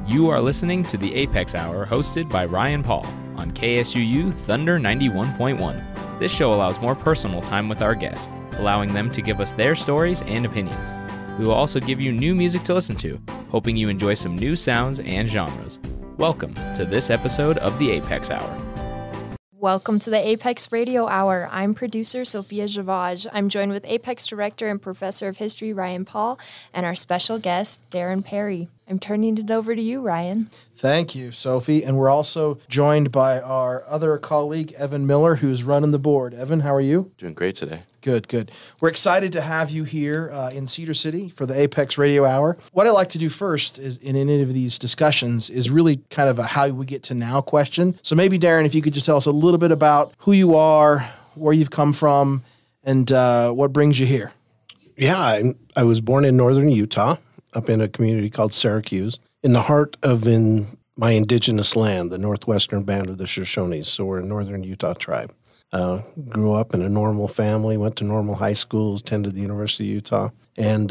You are listening to the Apex Hour hosted by Ryan Paul on KSUU Thunder 91.1. This show allows more personal time with our guests, allowing them to give us their stories and opinions. We will also give you new music to listen to, hoping you enjoy some new sounds and genres. Welcome to this episode of the Apex Hour. Welcome to the Apex Radio Hour. I'm producer Sophia Javage. I'm joined with Apex Director and Professor of History Ryan Paul and our special guest, Darren Parry. I'm turning it over to you, Ryan. Thank you, Sophie. And we're also joined by our other colleague, Evan Miller, who's running the board. Evan, how are you? Doing great today. Good. We're excited to have you here in Cedar City for the Apex Radio Hour. What I like to do first is in any of these discussions is really kind of a how we get to now question. So maybe, Darren, if you could just tell us a little bit about who you are, where you've come from, and what brings you here. Yeah, I was born in northern Utah, up in a community called Syracuse, in the heart of my indigenous land, the northwestern band of the Shoshones. So we're a northern Utah tribe. Grew up in a normal family, went to normal high schools, attended the University of Utah. And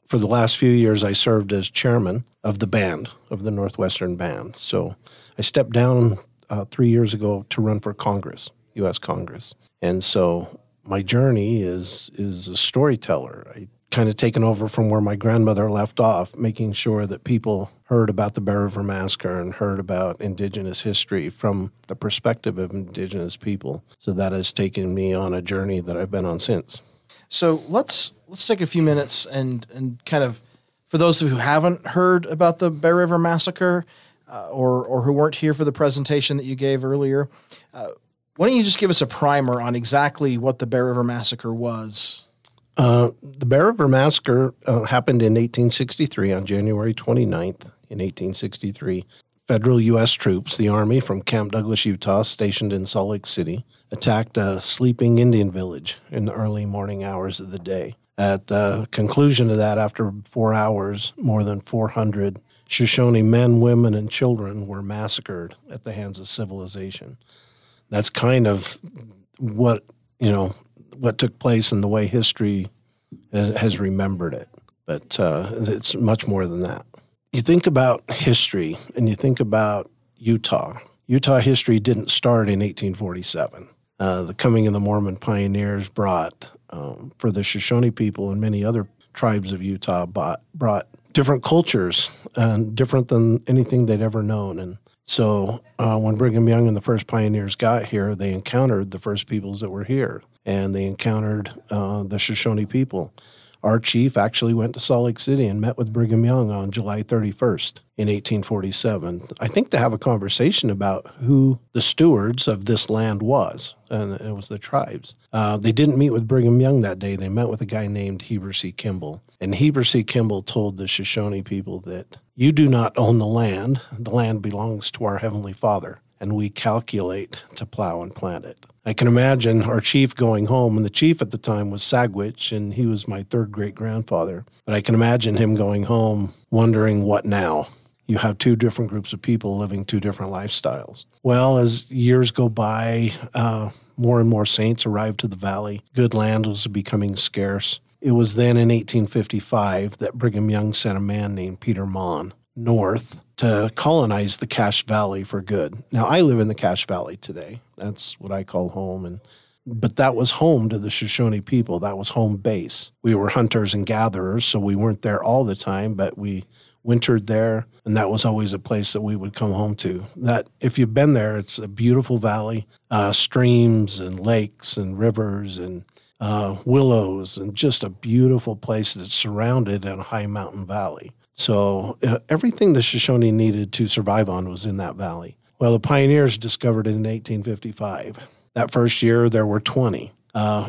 for the last few years, I served as chairman of the band, of the Northwestern Band. So I stepped down 3 years ago to run for Congress, U.S. Congress. And so my journey is a storyteller. I kind of taken over from where my grandmother left off, making sure that people heard about the Bear River Massacre and heard about Indigenous history from the perspective of Indigenous people. So that has taken me on a journey that I've been on since. So let's take a few minutes and kind of, for those of you who haven't heard about the Bear River Massacre or who weren't here for the presentation that you gave earlier, why don't you just give us a primer on exactly what the Bear River Massacre was? The Bear River Massacre happened in 1863, on January 29th in 1863. Federal U.S. troops, the Army from Camp Douglas, Utah, stationed in Salt Lake City, attacked a sleeping Indian village in the early morning hours of the day. At the conclusion of that, after 4 hours, more than 400 Shoshone men, women, and children were massacred at the hands of civilization. That's kind of what took place and the way history has remembered it. But it's much more than that. You think about history and you think about Utah. Utah history didn't start in 1847. The coming of the Mormon pioneers brought, for the Shoshone people and many other tribes of Utah, brought different cultures and different than anything they'd ever known. And so when Brigham Young and the first pioneers got here, they encountered the first peoples that were here. And they encountered the Shoshone people. Our chief actually went to Salt Lake City and met with Brigham Young on July 31st in 1847, I think to have a conversation about who the stewards of this land was, and it was the tribes. They didn't meet with Brigham Young that day. They met with a guy named Heber C. Kimball. And Heber C. Kimball told the Shoshone people that you do not own the land belongs to our Heavenly Father, and we calculate to plow and plant it. I can imagine our chief going home, and the chief at the time was Sagwitch, and he was my third great-grandfather. But I can imagine him going home wondering, what now? You have two different groups of people living two different lifestyles. Well, as years go by, more and more saints arrived to the valley. Good land was becoming scarce. It was then in 1855 that Brigham Young sent a man named Peter Mon north to colonize the Cache Valley for good. Now, I live in the Cache Valley today. That's what I call home. But that was home to the Shoshone people. That was home base. We were hunters and gatherers, so we weren't there all the time, but we wintered there, and that was always a place that we would come home to. That, if you've been there, it's a beautiful valley, streams and lakes and rivers and willows, and just a beautiful place that's surrounded in a high mountain valley. So everything the Shoshone needed to survive on was in that valley. Well, the pioneers discovered it in 1855. That first year, there were 20.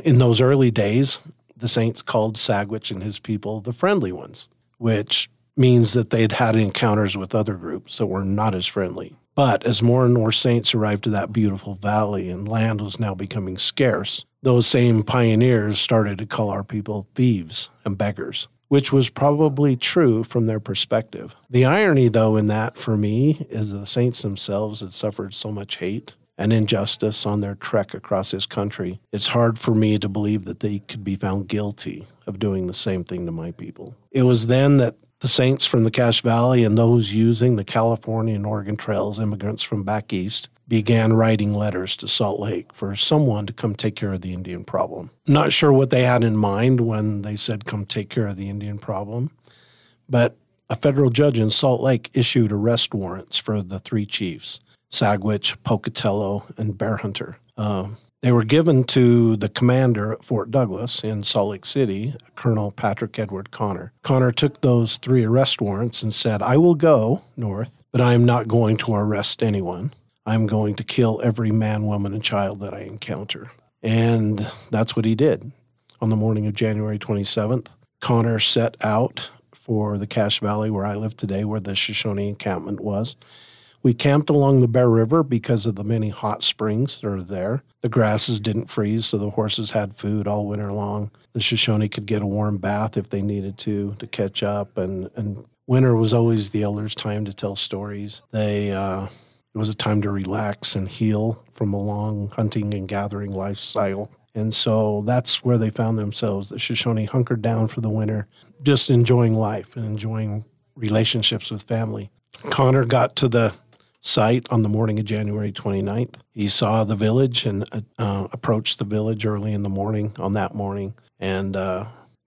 In those early days, the saints called Sagwitch and his people the friendly ones, which means that they'd had encounters with other groups that were not as friendly. But as more and more saints arrived to that beautiful valley and land was now becoming scarce, those same pioneers started to call our people thieves and beggars, which was probably true from their perspective. The irony, though, in that for me is the saints themselves had suffered so much hate and injustice on their trek across this country. It's hard for me to believe that they could be found guilty of doing the same thing to my people. It was then that the Saints from the Cache Valley and those using the California and Oregon trails, immigrants from back east, began writing letters to Salt Lake for someone to come take care of the Indian problem. Not sure what they had in mind when they said come take care of the Indian problem, but a federal judge in Salt Lake issued arrest warrants for the 3 chiefs, Sagwitch, Pocatello, and Bear Hunter. They were given to the commander at Fort Douglas in Salt Lake City, Colonel Patrick Edward Connor. Connor took those 3 arrest warrants and said, I will go north, but I am not going to arrest anyone. I'm going to kill every man, woman, and child that I encounter. And that's what he did. On the morning of January 27th, Connor set out for the Cache Valley where I live today, where the Shoshone encampment was. We camped along the Bear River because of the many hot springs that are there. The grasses didn't freeze, so the horses had food all winter long. The Shoshone could get a warm bath if they needed to catch up. And winter was always the elders' time to tell stories. It was a time to relax and heal from a long hunting and gathering lifestyle. And so that's where they found themselves. The Shoshone hunkered down for the winter, just enjoying life and enjoying relationships with family. Connor got to the site on the morning of January 29th. He saw the village and approached the village early in the morning on that morning. And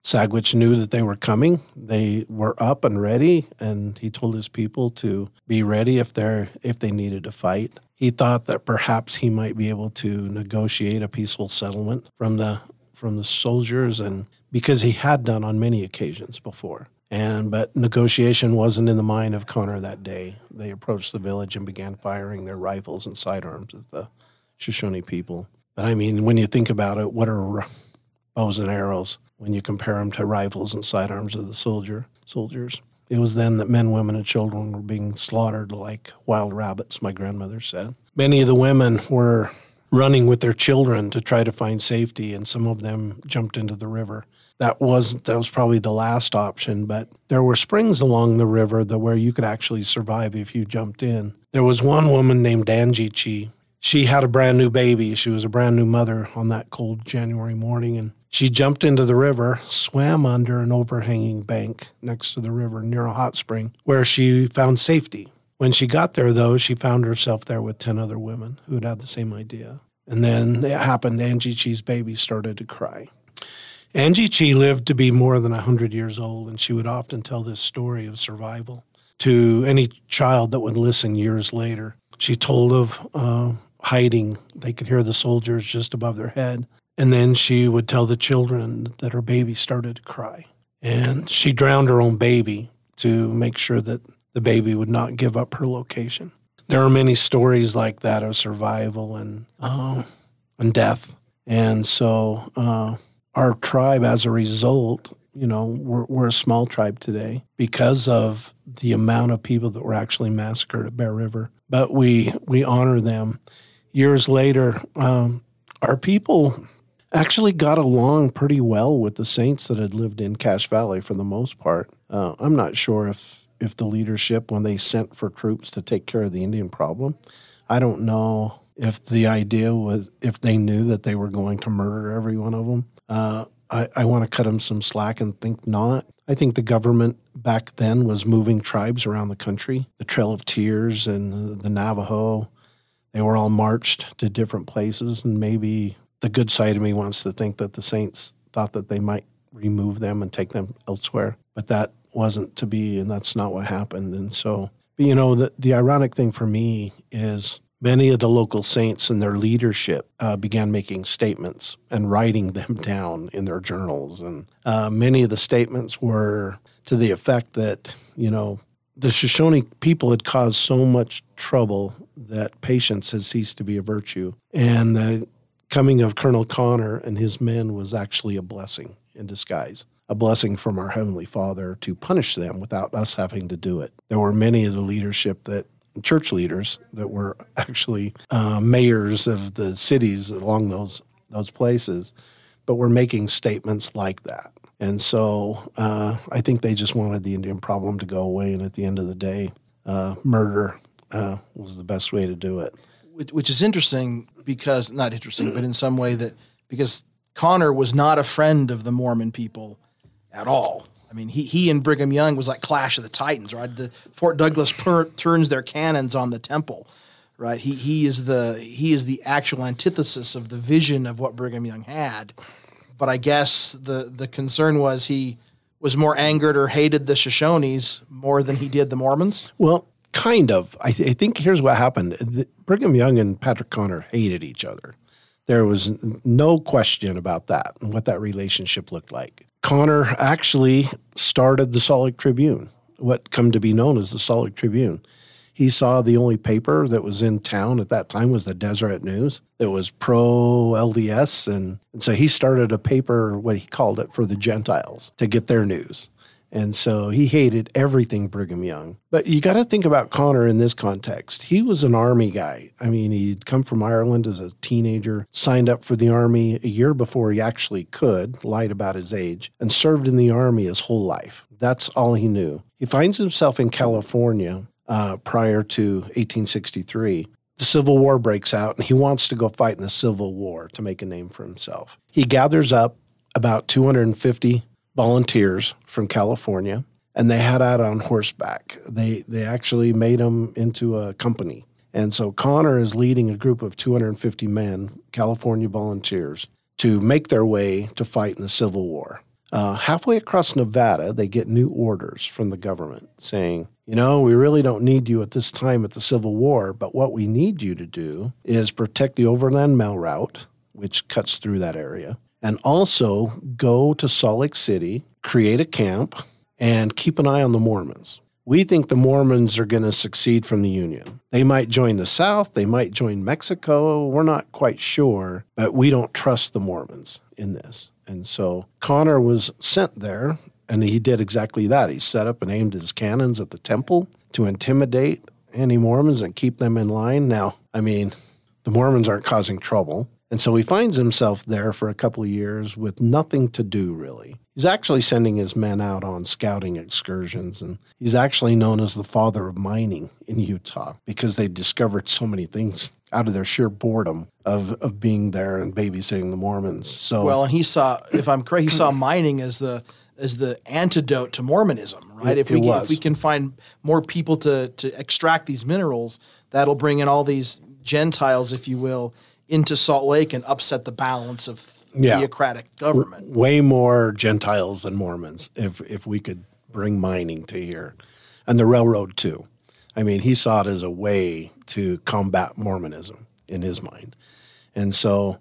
Sagwitch knew that they were coming. They were up and ready, and he told his people to be ready if they needed to fight. He thought that perhaps he might be able to negotiate a peaceful settlement from the soldiers, and because he had done on many occasions before. But negotiation wasn't in the mind of Connor that day. They approached the village and began firing their rifles and sidearms at the Shoshone people. But I mean, when you think about it, what are bows and arrows when you compare them to rifles and sidearms of the soldiers? It was then that men, women, and children were being slaughtered like wild rabbits, my grandmother said. Many of the women were running with their children to try to find safety, and some of them jumped into the river. That was probably the last option, but there were springs along the river where you could actually survive if you jumped in. There was one woman named Angie Chi. She had a brand new baby. She was a brand new mother on that cold January morning, and she jumped into the river, swam under an overhanging bank next to the river near a hot spring where she found safety. When she got there, though, she found herself there with 10 other women who had the same idea. And then it happened. Angie Chi's baby started to cry. Angie Chi lived to be more than 100 years old, and she would often tell this story of survival to any child that would listen years later. She told of hiding. They could hear the soldiers just above their head. And then she would tell the children that her baby started to cry. And she drowned her own baby to make sure that the baby would not give up her location. There are many stories like that of survival and death. And so our tribe, as a result, we're a small tribe today because of the amount of people that were actually massacred at Bear River. But we honor them. Years later, our people actually got along pretty well with the Saints that had lived in Cache Valley for the most part. I'm not sure if the leadership, when they sent for troops to take care of the Indian problem, I don't know if the idea was, if they knew that they were going to murder every one of them. I want to cut them some slack and think not. I think the government back then was moving tribes around the country. The Trail of Tears and the Navajo, they were all marched to different places, and maybe the good side of me wants to think that the Saints thought that they might remove them and take them elsewhere, but that wasn't to be, and that's not what happened. And so, the ironic thing for me is many of the local Saints and their leadership began making statements and writing them down in their journals. And many of the statements were to the effect that, the Shoshone people had caused so much trouble that patience had ceased to be a virtue. And the coming of Colonel Connor and his men was actually a blessing in disguise, a blessing from our Heavenly Father to punish them without us having to do it. There were many of the leadership church leaders that were actually mayors of the cities along those places, but were making statements like that. And so I think they just wanted the Indian problem to go away, and at the end of the day, murder was the best way to do it. Which is interesting because, not interesting, but in some way because Connor was not a friend of the Mormon people at all. I mean, he and Brigham Young was like Clash of the Titans, right? The Fort Douglas turns their cannons on the temple, right? He is the actual antithesis of the vision of what Brigham Young had. But I guess the concern was he was more angered or hated the Shoshones more than he did the Mormons. Well, kind of. I think here's what happened. Brigham Young and Patrick Connor hated each other. There was no question about that and what that relationship looked like. Connor actually started the Salt Lake Tribune, what come to be known as the Salt Lake Tribune. He saw the only paper that was in town at that time was the Deseret News. It was pro-LDS, and so he started a paper, what he called it, for the Gentiles to get their news. And so he hated everything Brigham Young. But you got to think about Connor in this context. He was an Army guy. I mean, he'd come from Ireland as a teenager, signed up for the Army a year before he actually could, lied about his age, and served in the Army his whole life. That's all he knew. He finds himself in California prior to 1863. The Civil War breaks out, and he wants to go fight in the Civil War to make a name for himself. He gathers up about 250 volunteers from California, and they head out on horseback. They actually made them into a company. And so Connor is leading a group of 250 men, California volunteers, to make their way to fight in the Civil War. Halfway across Nevada, they get new orders from the government saying, you know, we really don't need you at this time at the Civil War, but what we need you to do is protect the Overland Mail Route, which cuts through that area, and also go to Salt Lake City, create a camp, and keep an eye on the Mormons. We think the Mormons are going to succeed from the Union. They might join the South. They might join Mexico. We're not quite sure, but we don't trust the Mormons in this. And so Connor was sent there, and he did exactly that. He set up and aimed his cannons at the temple to intimidate any Mormons and keep them in line. Now, I mean, the Mormons aren't causing trouble. And so he finds himself there for a couple of years with nothing to do, really. He's actually sending his men out on scouting excursions, and he's actually known as the father of mining in Utah because they discovered so many things out of their sheer boredom of being there and babysitting the Mormons. So, well, and he saw, if I'm correct, he saw mining as the antidote to Mormonism, right? If we can find more people to extract these minerals, that'll bring in all these Gentiles, if you will, into Salt Lake and upset the balance of theocratic government. Way more Gentiles than Mormons if we could bring mining to here. And the railroad too. I mean, he saw it as a way to combat Mormonism in his mind. And so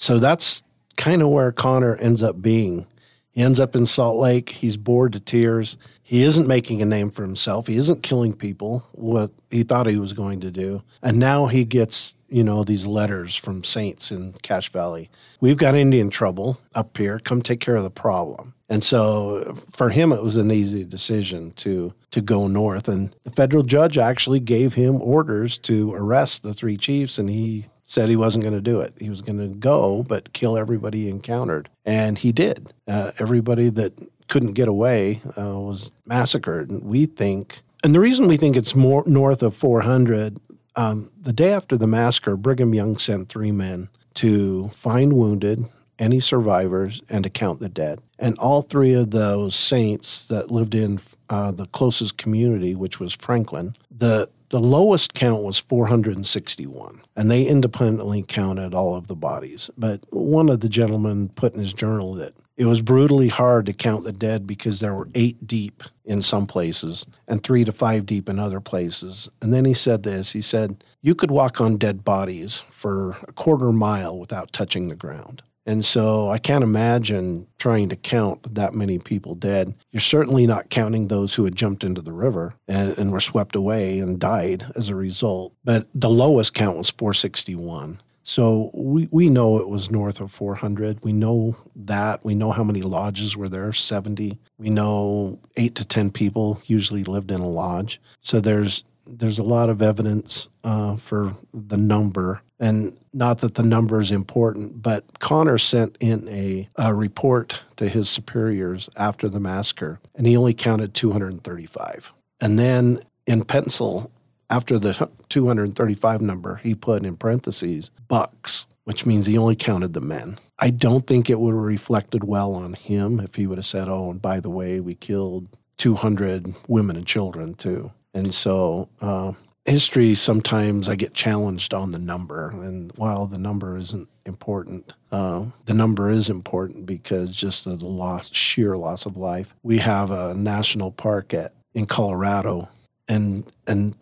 that's kind of where Connor ends up being. He ends up in Salt Lake. He's bored to tears. He isn't making a name for himself. He isn't killing people, what he thought he was going to do. And now he gets, these letters from saints in Cache Valley. We've got Indian trouble up here. Come take care of the problem. And so for him, it was an easy decision to go north. And the federal judge actually gave him orders to arrest the three chiefs, and he said he wasn't going to do it. He was going to go, but kill everybody he encountered. And he did. Everybody that couldn't get away was massacred. And the reason we think it's more north of 400, the day after the massacre, Brigham Young sent 3 men to find wounded, any survivors, and to count the dead. And all 3 of those saints that lived in the closest community, which was Franklin, the lowest count was 461, and they independently counted all of the bodies. But one of the gentlemen put in his journal that it was brutally hard to count the dead because there were 8 deep in some places and 3 to 5 deep in other places. And then he said this, he said, you could walk on dead bodies for a quarter mile without touching the ground. And so I can't imagine trying to count that many people dead. You're certainly not counting those who had jumped into the river and were swept away and died as a result. But the lowest count was 461. So we know it was north of 400. We know that. We know how many lodges were there, 70. We know 8 to 10 people usually lived in a lodge. So there's a lot of evidence for the number. And not that the number is important, but Connor sent in a report to his superiors after the massacre, and he only counted 235. And then in pencil, after the 235 number, he put in parentheses, bucks. which means he only counted the men. I don't think it would have reflected well on him if he would have said, oh, and by the way, we killed 200 women and children too. And so history, sometimes I get challenged on the number. And while the number isn't important, the number is important because just of the sheer loss of life. We have a national park in Colorado, and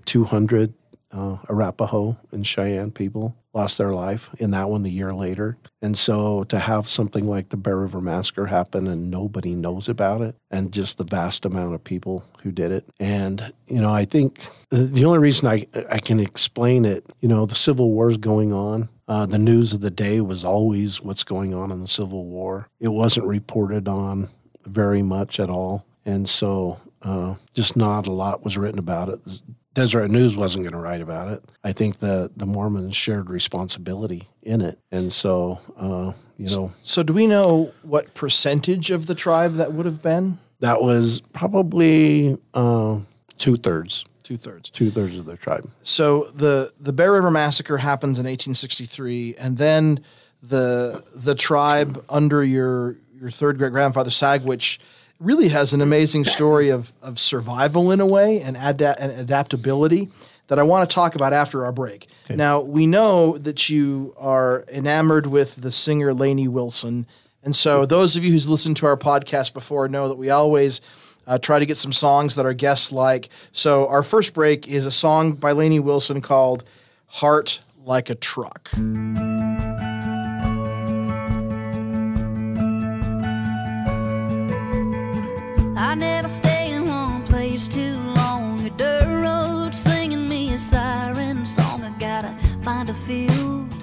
200 Arapaho and Cheyenne people lost their life in that one the year later. And so to have something like the Bear River Massacre happen and nobody knows about it, and just the vast amount of people who did it. And, I think the only reason I can explain it, the Civil War is going on. The news of the day was always what's going on in the Civil War. It wasn't reported on very much at all. And so just not a lot was written about it. Deseret News wasn't going to write about it. I think the Mormons shared responsibility in it. And so, So do we know what percentage of the tribe that would have been? That was probably two-thirds. Two-thirds of the tribe. So the Bear River Massacre happens in 1863, and then the tribe under your third great-grandfather, Sagwitch, really has an amazing story of survival in a way and adaptability that I want to talk about after our break. Okay. Now, we know that you are enamored with the singer Lainey Wilson, and so those of you who's listened to our podcast before know that we always try to get some songs that our guests like. So our first break is a song by Lainey Wilson called Heart Like a Truck. I never stay in one place too long. A dirt road singing me a siren song. I gotta find a field.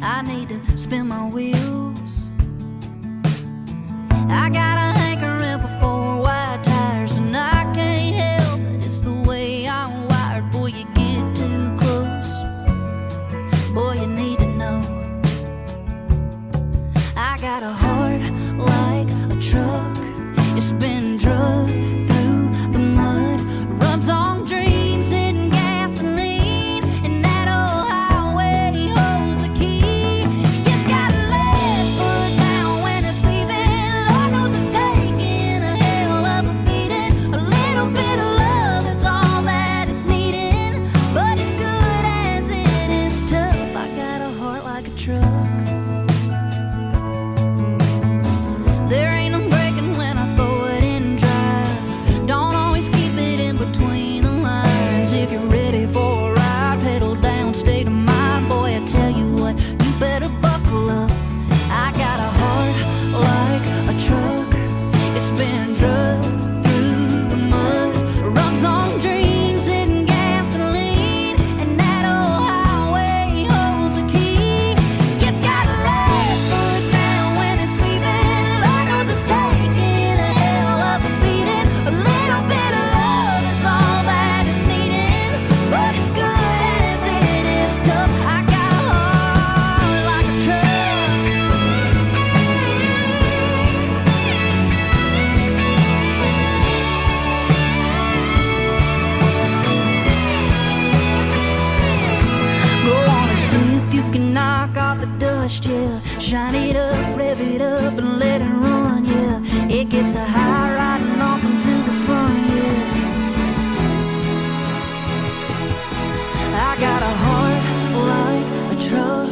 I need to spin my wheels. I got a hankering for 4 wide tires, and I can't help it. It's the way I'm wired. Boy, you get too close. Boy, you need to know. I got a heart like a truck. It's been drugged through the mud, runs on dreams and gasoline, and that old highway holds a key. It's got a left foot down when it's leaving. Lord knows it's taking a hell of a beating. A little bit of love is all that it's needing, but as good as it is tough, I got a heart like a truck. There ain't no breaking when I throw it in drive. Don't always keep it in between the lines. If you're ready for a ride, pedal down, state of mind. Boy, I tell you what, you better buckle up. I got a heart like a truck. It's been drugged through the mud, runs on dreams and gasoline, and that old highway holds a key. It's got a left foot down when it's leaving. Lord knows it's taking a hell of a beating. A little bit of love is all that it's needing, but as good as it is tough, I got a heart like a truck. Go on and see if you can knock off the dust, yeah. Shine it up, rev it up, and let it run, yeah. It gets a high riding off into the sun, yeah. I got a heart like a truck.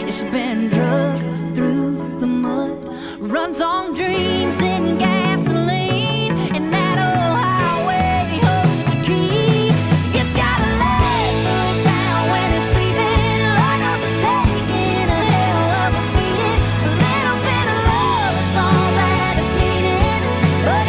It's been drugged through the mud, runs on dreams and gasoline, and that old highway holds a key. It's got a left foot down when it's leaving. Lord knows it's taking a hell of a beating. A little bit of love is all that it's needing, but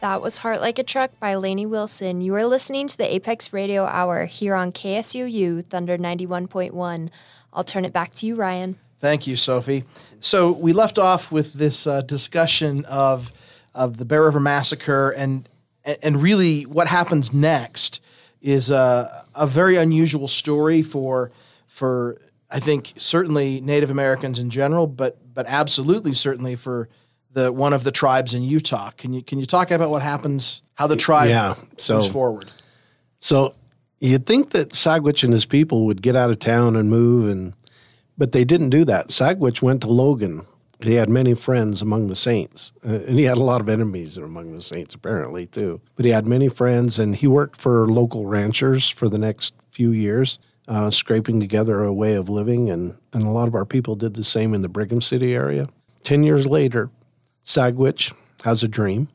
That was Heart Like a Truck by Lainey Wilson. You are listening to the Apex Radio Hour here on KSUU Thunder 91.1. I'll turn it back to you, Ryan. Thank you, Sophie. So we left off with this discussion of the Bear River Massacre, and really what happens next is a very unusual story for I think certainly Native Americans in general, but absolutely certainly for one of the tribes in Utah. Can you talk about what happens, how the tribe moves forward? So you'd think that Sagwitch and his people would get out of town and move, but they didn't do that. Sagwitch went to Logan. He had many friends among the saints, and he had a lot of enemies among the saints apparently too. But he had many friends, and he worked for local ranchers for the next few years, scraping together a way of living, and a lot of our people did the same in the Brigham City area. 10 years later, Sagwitch has a dream.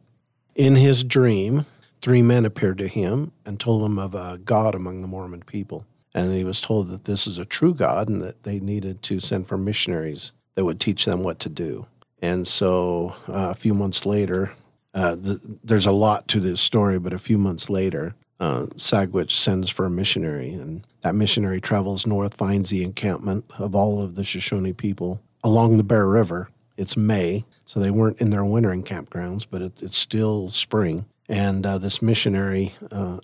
In his dream, 3 men appeared to him and told him of a God among the Mormon people. And he was told that this is a true God and that they needed to send for missionaries that would teach them what to do. And so a few months later, there's a lot to this story, but a few months later, Sagwitch sends for a missionary. And that missionary travels north, finds the encampment of all of the Shoshone people along the Bear River. It's May. So they weren't in their wintering campgrounds, but it's still spring. And this missionary,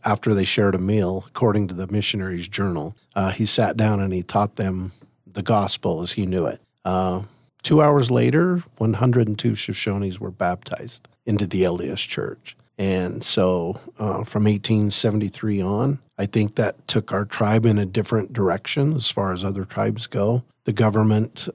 after they shared a meal, according to the missionary's journal, he sat down and he taught them the gospel as he knew it. 2 hours later, 102 Shoshones were baptized into the LDS Church. And so from 1873 on, I think that took our tribe in a different direction as far as other tribes go. The government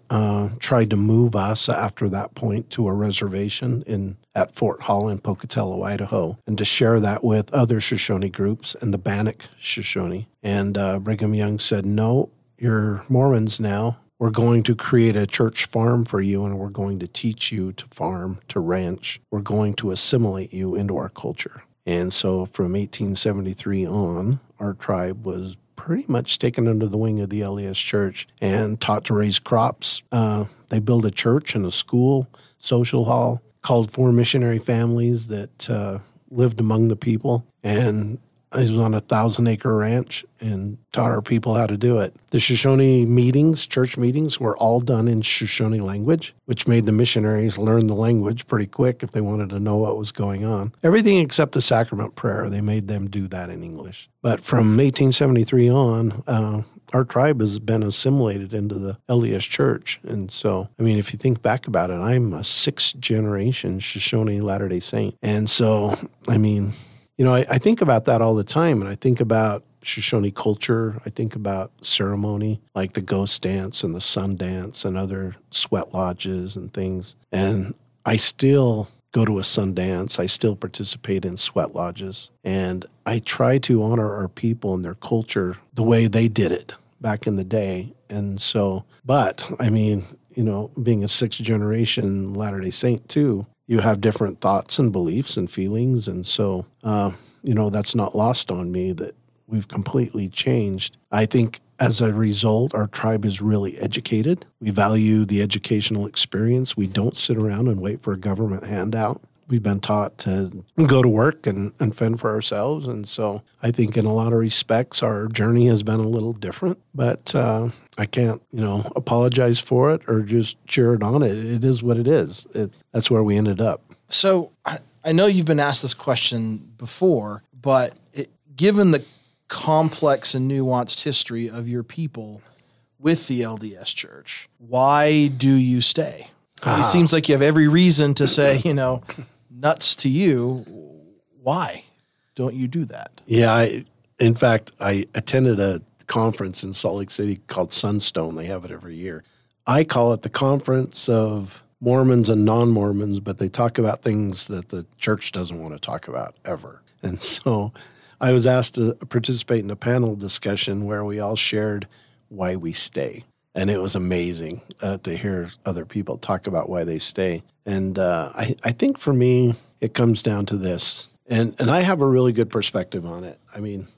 tried to move us after that point to a reservation at Fort Hall in Pocatello, Idaho, and to share that with other Shoshone groups and the Bannock Shoshone. And Brigham Young said, no, you're Mormons now. We're going to create a church farm for you, and we're going to teach you to farm, to ranch. We're going to assimilate you into our culture. And so from 1873 on, our tribe was pretty much taken under the wing of the LDS Church and taught to raise crops. They built a church and a school, social hall, called 4 missionary families that lived among the people. And I was on a 1,000-acre ranch and taught our people how to do it. The Shoshone meetings, church meetings, were all done in Shoshone language, which made the missionaries learn the language pretty quick if they wanted to know what was going on. Everything except the sacrament prayer, they made them do that in English. But from 1873 on, our tribe has been assimilated into the LDS Church. And so, I mean, if you think back about it, I'm a 6th-generation Shoshone Latter-day Saint. And so, I mean, you know, I think about that all the time, and I think about Shoshone culture. I think about ceremony, like the ghost dance and the sun dance and other sweat lodges and things. And I still go to a sun dance. I still participate in sweat lodges. And I try to honor our people and their culture the way they did it back in the day. And so, but, I mean, you know, being a 6th-generation Latter-day Saint too, you have different thoughts and beliefs and feelings. And so, you know, that's not lost on me that we've completely changed. I think as a result, our tribe is really educated. We value the educational experience. We don't sit around and wait for a government handout. We've been taught to go to work and fend for ourselves. And so I think in a lot of respects, our journey has been a little different. But I can't, you know, apologize for it or just cheer it on. It is what it is. That's where we ended up. So I know you've been asked this question before, but given the complex and nuanced history of your people with the LDS Church, why do you stay? It seems like you have every reason to say, you know, nuts to you. Why don't you do that? Yeah, in fact, I attended a conference in Salt Lake City called Sunstone. They have it every year. I call it the Conference of Mormons and Non-Mormons, but they talk about things that the church doesn't want to talk about ever. And so I was asked to participate in a panel discussion where we all shared why we stay. And it was amazing to hear other people talk about why they stay. And I think for me, it comes down to this. And I have a really good perspective on it. I mean,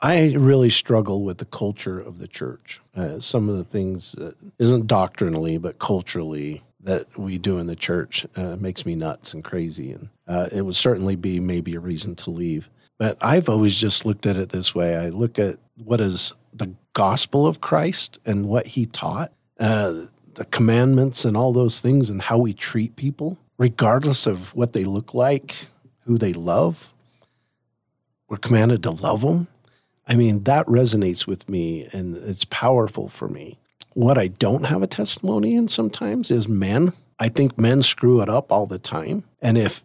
I really struggle with the culture of the church. Some of the things that isn't doctrinally, but culturally that we do in the church makes me nuts and crazy. And it would certainly be maybe a reason to leave. But I've always just looked at it this way. I look at what is the gospel of Christ and what he taught, the commandments and all those things and how we treat people, regardless of what they look like, who they love. We're commanded to love them. I mean, that resonates with me and it's powerful for me. What I don't have a testimony in sometimes is men. I think men screw it up all the time. And if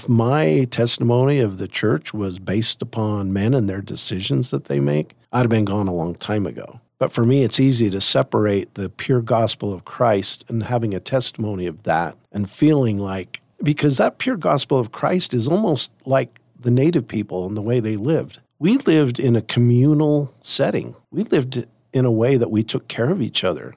my testimony of the church was based upon men and their decisions that they make, I'd have been gone a long time ago. But for me, it's easy to separate the pure gospel of Christ and having a testimony of that and feeling like, because that pure gospel of Christ is almost like the native people and the way they lived. We lived in a communal setting. We lived in a way that we took care of each other.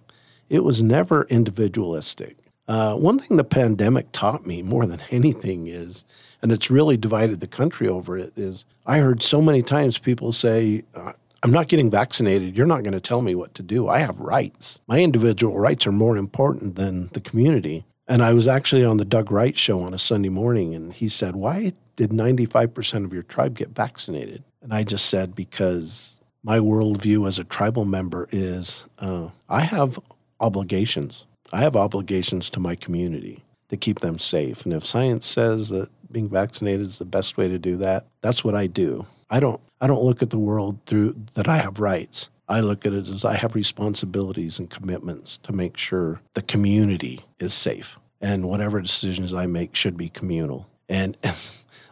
It was never individualistic. One thing the pandemic taught me more than anything is, and it's really divided the country over it, is I heard so many times people say, I'm not getting vaccinated. You're not going to tell me what to do. I have rights. My individual rights are more important than the community. And I was actually on the Doug Wright show on a Sunday morning, and he said, why did 95% of your tribe get vaccinated? And I just said, because my worldview as a tribal member is I have obligations. I have obligations to my community to keep them safe. And if science says that being vaccinated is the best way to do that, that's what I do. I don't look at the world through that I have rights. I look at it as I have responsibilities and commitments to make sure the community is safe. And whatever decisions I make should be communal. And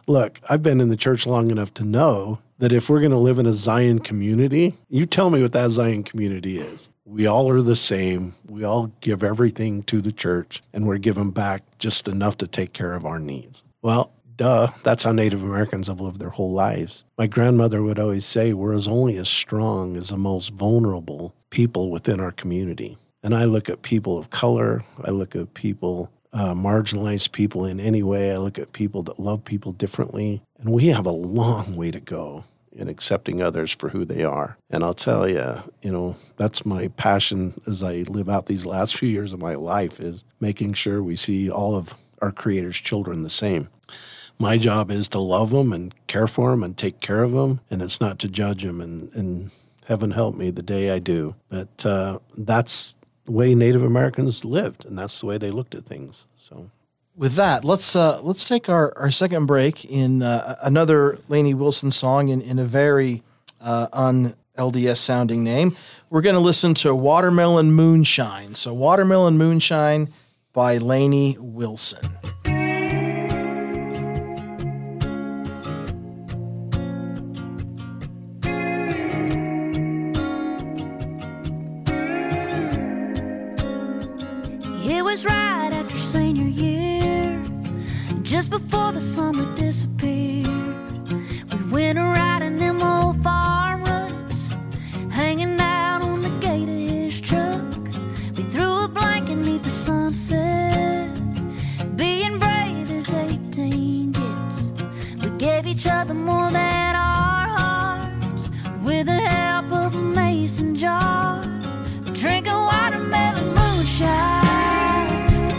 look, I've been in the church long enough to know that if we're going to live in a Zion community, you tell me what that Zion community is. We all are the same. We all give everything to the church, and we're given back just enough to take care of our needs. Well, duh, that's how Native Americans have lived their whole lives. My grandmother would always say, we're only as strong as the most vulnerable people within our community. And I look at people of color. I look at people, marginalized people in any way. I look at people that love people differently. And we have a long way to go in accepting others for who they are. And I'll tell you, that's my passion as I live out these last few years of my life, is making sure we see all of our Creator's children the same. My job is to love them and care for them and take care of them, and it's not to judge them, and heaven help me the day I do. But that's the way Native Americans lived, and that's the way they looked at things. So, with that, let's take our second break in another Lainey Wilson song in a very un-LDS sounding name. We're going to listen to Watermelon Moonshine. So Watermelon Moonshine by Lainey Wilson. It was right after senior year, just before the summer disappeared. We went riding them old farm ruts, hanging out on the gate of his truck. We threw a blanket neath the sunset, being brave as 18 gets. We gave each other more than our hearts, with the help of a mason jar, drinking watermelon moonshine.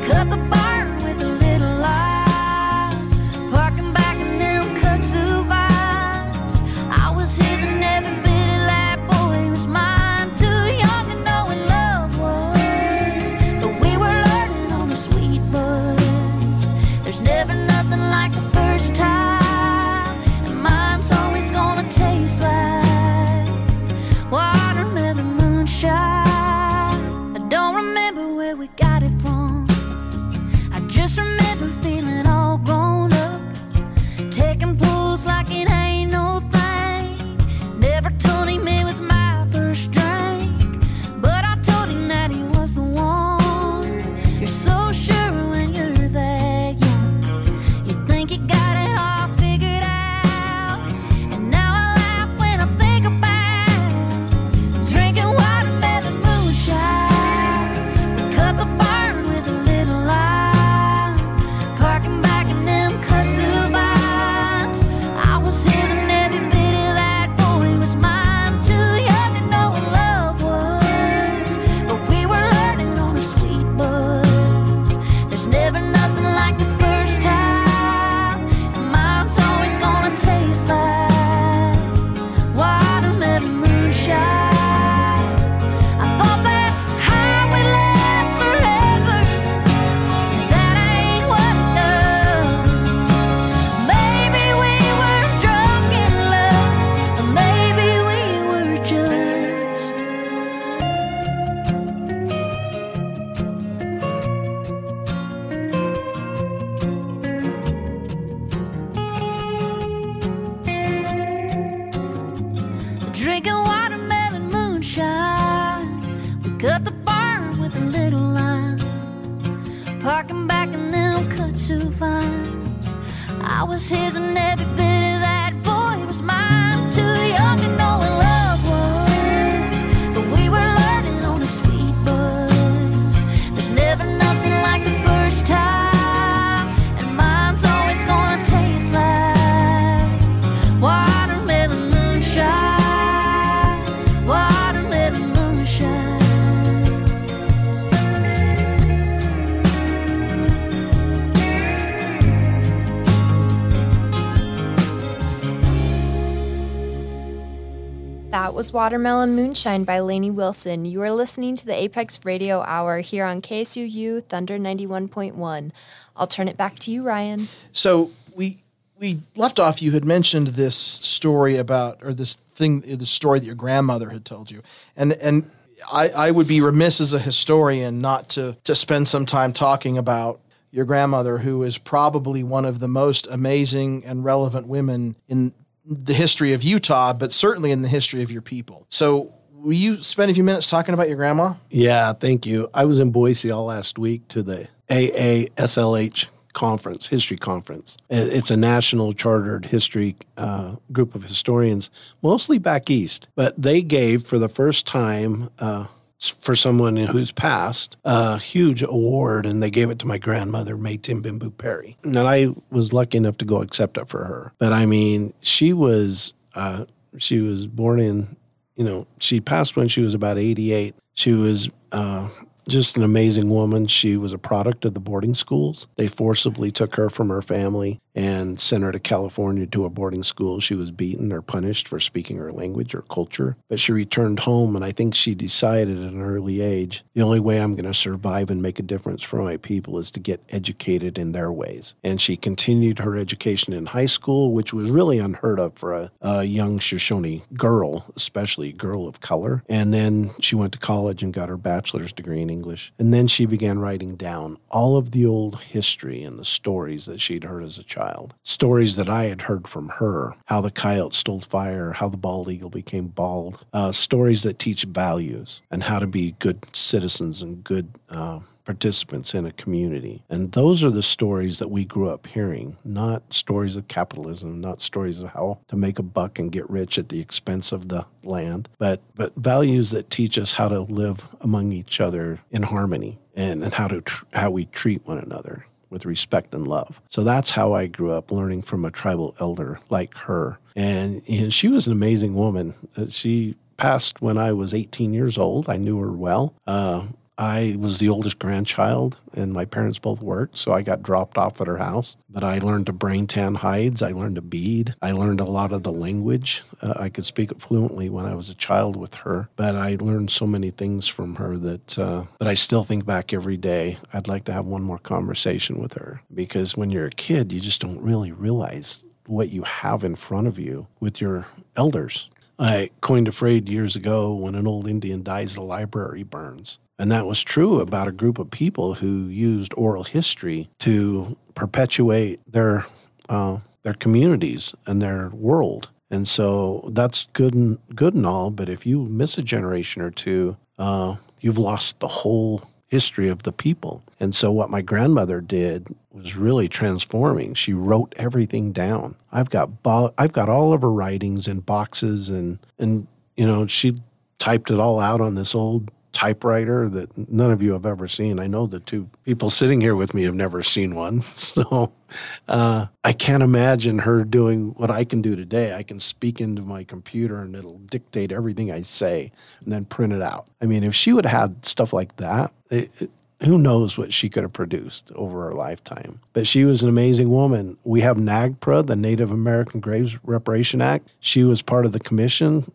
Cut the barn with a little light, parking back in them kudzu vines. I was his and every bit of that boy was mine. Too young to know what love was, but we were learning on the sweet buzz. There's never nothing like the first time, and I was his and every bit of that boy was mine. Too young to know what love was, but we were learning on a sweet buzz. There's never nothing like the first time, and mine's always gonna taste like watermelon moonshine, watermelon moonshine. That was Watermelon Moonshine by Lainey Wilson. You are listening to the Apex Radio Hour here on KSUU Thunder 91.1. I'll turn it back to you, Ryan. So we left off. You had mentioned this story about, or this thing, the story that your grandmother had told you, and I would be remiss as a historian not to spend some time talking about your grandmother, who is probably one of the most amazing and relevant women in the history of Utah, but certainly in the history of your people. So will you spend a few minutes talking about your grandma? Yeah, thank you. I was in Boise all last week to the AASLH conference, history conference. It's a national chartered history group of historians, mostly back east. But they gave, for the first time, for someone who's passed, a huge award, and they gave it to my grandmother, May Timbimbu Perry. And I was lucky enough to go accept it for her. But I mean, she was born in, she passed when she was about 88. She was just an amazing woman. She was a product of the boarding schools. They forcibly took her from her family and sent her to California to a boarding school. She was beaten or punished for speaking her language or culture. But she returned home, and I think she decided at an early age, the only way I'm going to survive and make a difference for my people is to get educated in their ways. And she continued her education in high school, which was really unheard of for a young Shoshone girl, especially a girl of color. And then she went to college and got her bachelor's degree in English. And then she began writing down all of the old history and the stories that she'd heard as a child. Stories that I had heard from her, how the coyote stole fire, how the bald eagle became bald, stories that teach values and how to be good citizens and good participants in a community. And those are the stories that we grew up hearing, not stories of capitalism, not stories of how to make a buck and get rich at the expense of the land, but values that teach us how to live among each other in harmony and how we treat one another with respect and love. So that's how I grew up, learning from a tribal elder like her. And she was an amazing woman. She passed when I was 18 years old. I knew her well. I was the oldest grandchild, and my parents both worked, so I got dropped off at her house. But I learned to brain tan hides. I learned to bead. I learned a lot of the language. I could speak it fluently when I was a child with her. But I learned so many things from her that I still think back every day. I'd like to have one more conversation with her, because when you're a kid, you just don't really realize what you have in front of you with your elders. I coined a phrase years ago, when an old Indian dies, the library burns. And that was true about a group of people who used oral history to perpetuate their communities and their world. And so that's good and all, but if you miss a generation or two, you've lost the whole history of the people. And so what my grandmother did was really transforming. She wrote everything down. I've got all of her writings in boxes, and she typed it all out on this old typewriter that none of you have ever seen. I know the two people sitting here with me have never seen one. So I can't imagine her doing what I can do today. I can speak into my computer and it'll dictate everything I say and then print it out. I mean, if she would have had stuff like that, who knows what she could have produced over her lifetime. But she was an amazing woman. We have NAGPRA, the Native American Graves Reparation Act. She was part of the commission,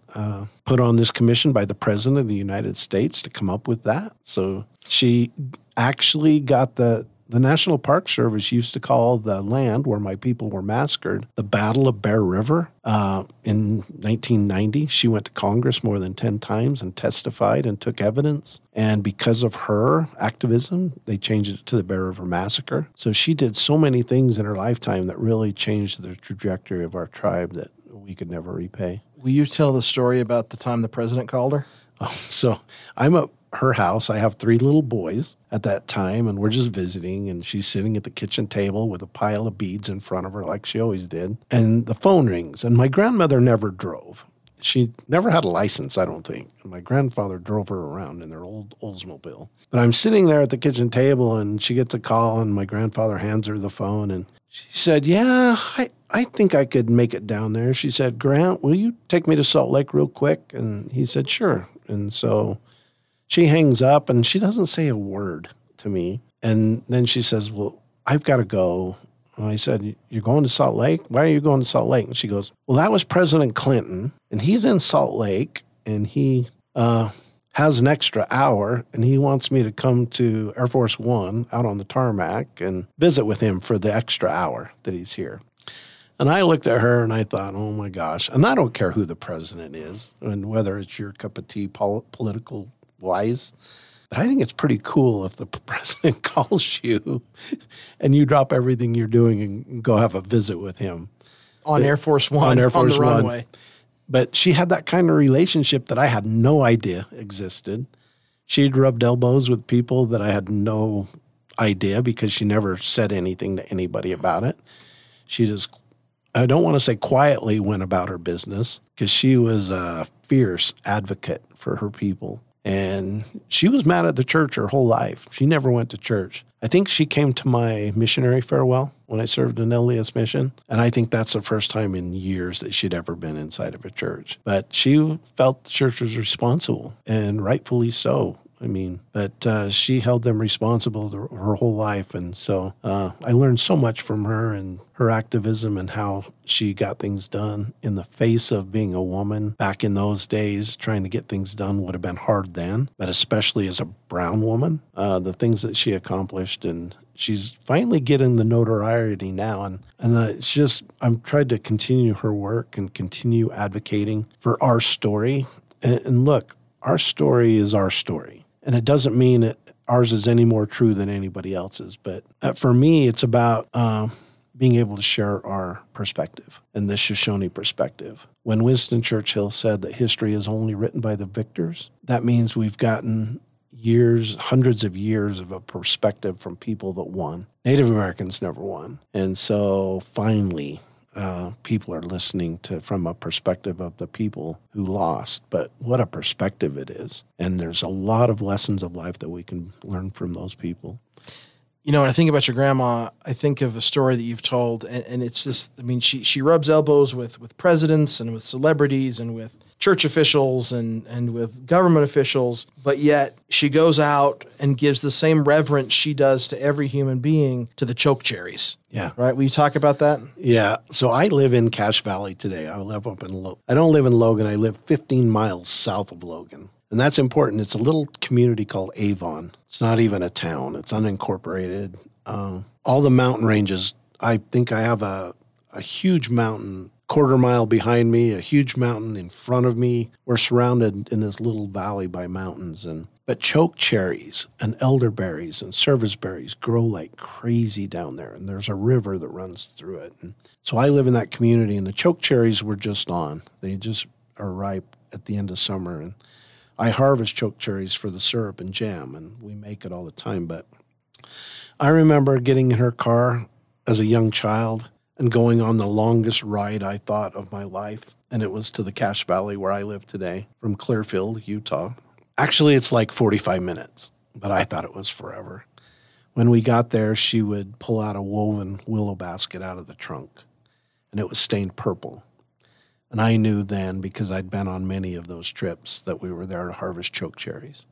put on this commission by the President of the United States to come up with that. So she actually got the National Park Service used to call the land where my people were massacred the Battle of Bear River. In 1990, she went to Congress more than 10 times and testified and took evidence. And because of her activism, they changed it to the Bear River Massacre. So she did so many things in her lifetime that really changed the trajectory of our tribe that we could never repay. Will you tell the story about the time the president called her? Oh, so I'm a her house. I have 3 little boys at that time, and we're just visiting, and she's sitting at the kitchen table with a pile of beads in front of her like she always did. And the phone rings, and my grandmother never drove. She never had a license, I don't think. And my grandfather drove her around in their old Oldsmobile. But I'm sitting there at the kitchen table, and she gets a call, and my grandfather hands her the phone, and she said, yeah, I think I could make it down there. She said, Grant, will you take me to Salt Lake real quick? And he said, sure. And so she hangs up, and she doesn't say a word to me. And then she says, well, I've got to go. And I said, you're going to Salt Lake? Why are you going to Salt Lake? And she goes, well, that was President Clinton, and he's in Salt Lake, and he has an extra hour, and he wants me to come to Air Force One out on the tarmac and visit with him for the extra hour that he's here. And I looked at her, and I thought, oh, my gosh. And I don't care who the president is and whether it's your cup of tea political-wise. But I think it's pretty cool if the president calls you and you drop everything you're doing and go have a visit with him. On Air Force One, on the runway. But she had that kind of relationship that I had no idea existed. She'd rubbed elbows with people that I had no idea because she never said anything to anybody about it. She just, I don't want to say quietly, went about her business because she was a fierce advocate for her people. And she was mad at the church her whole life. She never went to church. I think she came to my missionary farewell when I served in LDS mission. And I think that's the first time in years that she'd ever been inside of a church. But she felt the church was responsible, and rightfully so. I mean, but she held them responsible her whole life. And so I learned so much from her and her activism and how she got things done in the face of being a woman. Back in those days, trying to get things done would have been hard then, but especially as a brown woman, the things that she accomplished. And she's finally getting the notoriety now. And it's just, I'm trying to continue her work and continue advocating for our story. And look, our story is our story. And it doesn't mean that ours is any more true than anybody else's. But for me, it's about being able to share our perspective and the Shoshone perspective. When Winston Churchill said that history is only written by the victors, that means we've gotten years, hundreds of years of a perspective from people that won. Native Americans never won. And so finally, people are listening to from a perspective of the people who lost, but what a perspective it is. And there's a lot of lessons of life that we can learn from those people. You know, when I think about your grandma, I think of a story that you've told, and it's this, I mean, she rubs elbows with presidents and with celebrities and with church officials and with government officials, but yet she goes out and gives the same reverence she does to every human being to the choke cherries. Yeah. Right? Will you talk about that? Yeah. So I live in Cache Valley today. I live up in I don't live in Logan. I live 15 miles south of Logan. And that's important. It's a little community called Avon. It's not even a town. It's unincorporated. All the mountain ranges, I think I have a huge mountain quarter mile behind me, a huge mountain in front of me. We're surrounded in this little valley by mountains. But choke cherries and elderberries and serviceberries grow like crazy down there. And there's a river that runs through it. And so I live in that community, and the choke cherries were just on. They just are ripe at the end of summer. And I harvest choke cherries for the syrup and jam, and we make it all the time. But I remember getting in her car as a young child and going on the longest ride, I thought, of my life. And it was to the Cache Valley where I live today from Clearfield, Utah. Actually, it's like 45 minutes, but I thought it was forever. When we got there, she would pull out a woven willow basket out of the trunk, and it was stained purple. And I knew then, because I'd been on many of those trips, that we were there to harvest choke cherries,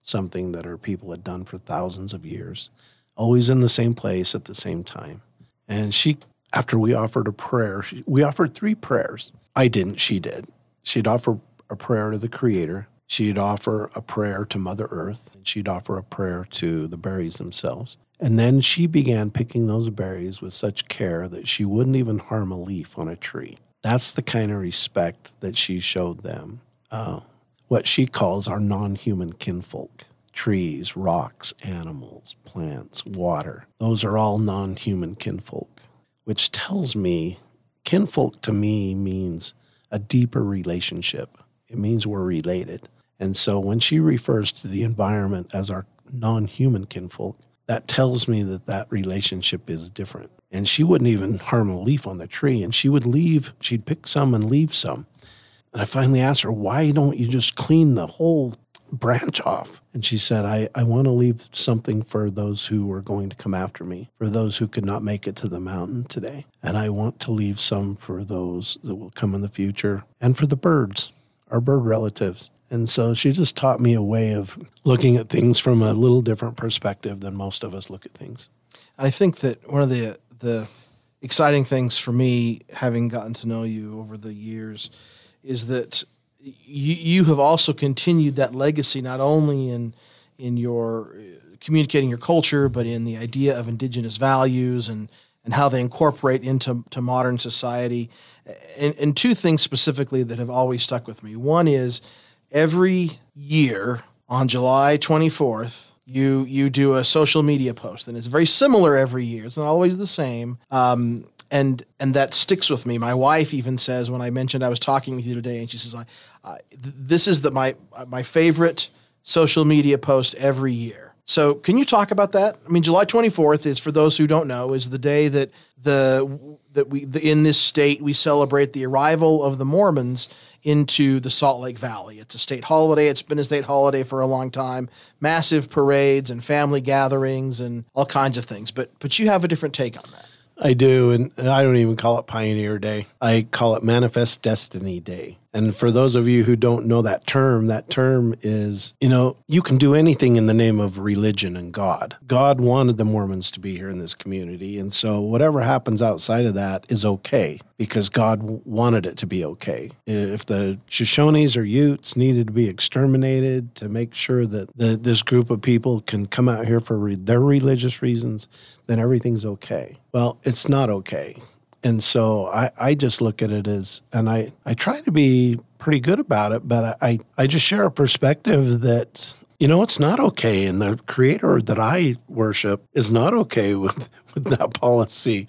something that our people had done for thousands of years, always in the same place at the same time. And she, after we offered a prayer, we offered 3 prayers. I didn't, she did. She'd offer a prayer to the Creator. She'd offer a prayer to Mother Earth. And she'd offer a prayer to the berries themselves. And then she began picking those berries with such care that she wouldn't even harm a leaf on a tree. That's the kind of respect that she showed them, what she calls our non-human kinfolk. Trees, rocks, animals, plants, water. Those are all non-human kinfolk, which tells me kinfolk to me means a deeper relationship. It means we're related. And so when she refers to the environment as our non-human kinfolk, that tells me that that relationship is different. And she wouldn't even harm a leaf on the tree. And she'd pick some and leave some. And I finally asked her, why don't you just clean the whole branch off? And she said, I want to leave something for those who were going to come after me, for those who could not make it to the mountain today. And I want to leave some for those that will come in the future and for the birds, our bird relatives. And so she just taught me a way of looking at things from a little different perspective than most of us look at things. I think that one of the exciting things for me, having gotten to know you over the years, is that you have also continued that legacy, not only in your communicating your culture, but in the idea of indigenous values and how they incorporate into modern society. And two things specifically that have always stuck with me. One is every year on July 24th, you do a social media post, and it's very similar every year. It's not always the same. And that sticks with me. My wife even says, when I mentioned I was talking with you today, and she says, this is my favorite social media post every year. So can you talk about that? I mean, July 24th is, for those who don't know, is the day that in this state we celebrate the arrival of the Mormons into the Salt Lake Valley. It's a state holiday. It's been a state holiday for a long time. Massive parades and family gatherings and all kinds of things. But you have a different take on that. I do, and I don't even call it Pioneer Day. I call it Manifest Destiny Day. And for those of you who don't know that term is, you can do anything in the name of religion and God. God wanted the Mormons to be here in this community, and so whatever happens outside of that is okay, because God wanted it to be okay. If the Shoshones or Utes needed to be exterminated to make sure that this group of people can come out here for their religious reasons, then everything's okay. Well, it's not okay. And so I just look at it as, and I try to be pretty good about it, but I just share a perspective that, it's not okay. And the creator that I worship is not okay with that policy.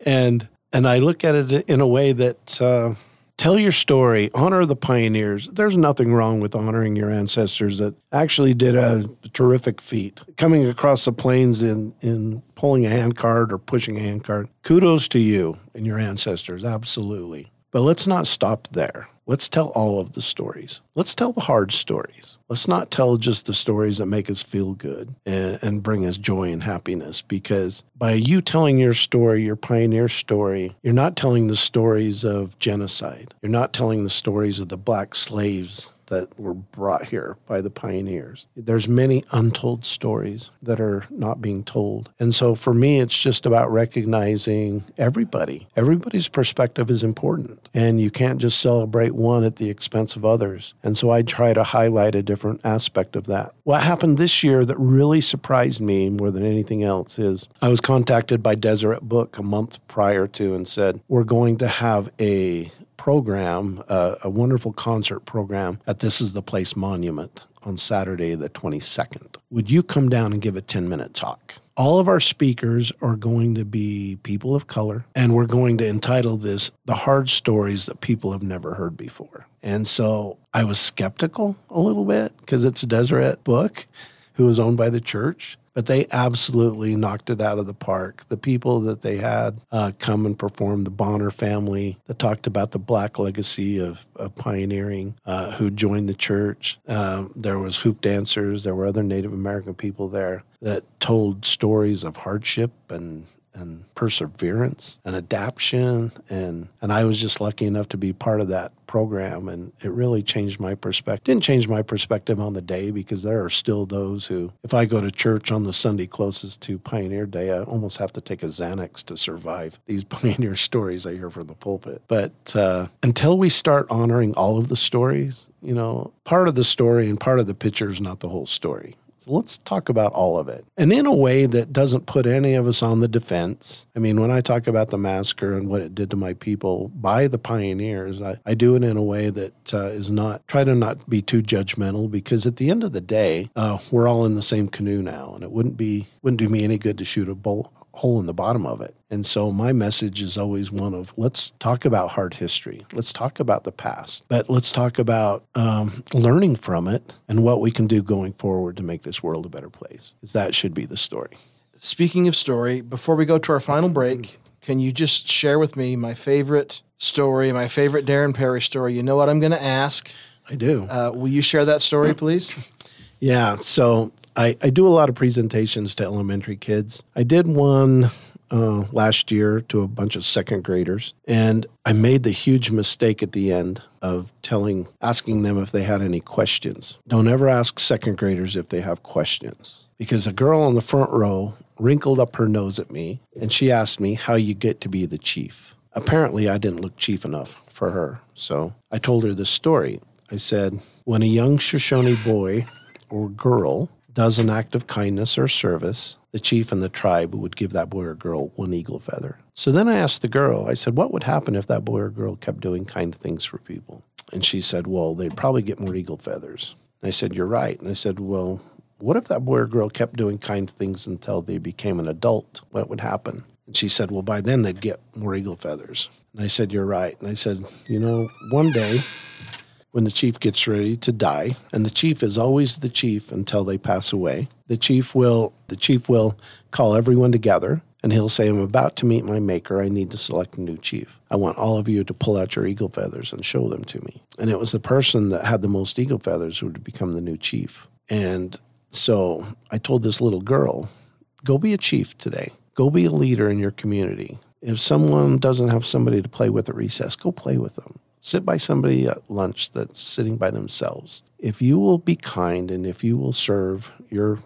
And I look at it in a way that, tell your story, honor the pioneers. There's nothing wrong with honoring your ancestors that actually did a terrific feat. Coming across the plains in pulling a handcart or pushing a handcart, kudos to you and your ancestors, absolutely. But let's not stop there. Let's tell all of the stories. Let's tell the hard stories. Let's not tell just the stories that make us feel good and bring us joy and happiness, because by you telling your story, your pioneer story, you're not telling the stories of genocide. You're not telling the stories of the black slaves that were brought here by the pioneers. There's many untold stories that are not being told. And so for me, it's just about recognizing everybody. Everybody's perspective is important, and you can't just celebrate one at the expense of others. And so I try to highlight a different aspect of that. What happened this year that really surprised me more than anything else is I was contacted by Deseret Book a month prior to and said, we're going to have a program, a wonderful concert program at This Is the Place Monument on Saturday the 22nd. Would you come down and give a 10-minute talk? All of our speakers are going to be people of color, and we're going to entitle this The Hard Stories That People Have Never Heard Before. And so I was skeptical a little bit because it's a Deseret Book who is owned by the church. But they absolutely knocked it out of the park. The people that they had come and perform, the Bonner family that talked about the black legacy of pioneering, who joined the church. There was hoop dancers. There were other Native American people there that told stories of hardship and perseverance and adaptation. And I was just lucky enough to be part of that program, and it really changed my perspective. Didn't change my perspective on the day, because there are still those who, if I go to church on the Sunday closest to Pioneer Day, I almost have to take a Xanax to survive these pioneer stories I hear from the pulpit. But until we start honoring all of the stories, part of the story and part of the picture is not the whole story. Let's talk about all of it. And in a way that doesn't put any of us on the defense. I mean, when I talk about the massacre and what it did to my people by the pioneers, I do it in a way that try to not be too judgmental, because at the end of the day, we're all in the same canoe now, and it wouldn't do me any good to shoot a hole in the bottom of it. And so my message is always one of, let's talk about hard history. Let's talk about the past, but let's talk about learning from it and what we can do going forward to make this world a better place. Because that should be the story. Speaking of story, before we go to our final break, can you just share with me my favorite story, my favorite Darren Parry story? You know what I'm going to ask. I do. Will you share that story, please? Yeah. So I do a lot of presentations to elementary kids. I did one last year to a bunch of second graders, and I made the huge mistake at the end of asking them if they had any questions. Don't ever ask second graders if they have questions, because a girl in the front row wrinkled up her nose at me, and she asked me how you get to be the chief. Apparently, I didn't look chief enough for her, so I told her this story. I said, when a young Shoshone boy or girl does an act of kindness or service, the chief and the tribe would give that boy or girl one eagle feather. So then I asked the girl, I said, what would happen if that boy or girl kept doing kind things for people? And she said, well, they'd probably get more eagle feathers. And I said, you're right. And I said, well, what if that boy or girl kept doing kind things until they became an adult? What would happen? And she said, well, by then they'd get more eagle feathers. And I said, you're right. And I said, one day when the chief gets ready to die, and the chief is always the chief until they pass away, the chief will call everyone together, and he'll say, I'm about to meet my maker. I need to select a new chief. I want all of you to pull out your eagle feathers and show them to me. And it was the person that had the most eagle feathers who would become the new chief. And so I told this little girl, go be a chief today. Go be a leader in your community. If someone doesn't have somebody to play with at recess, go play with them. Sit by somebody at lunch that's sitting by themselves. If you will be kind and if you will serve your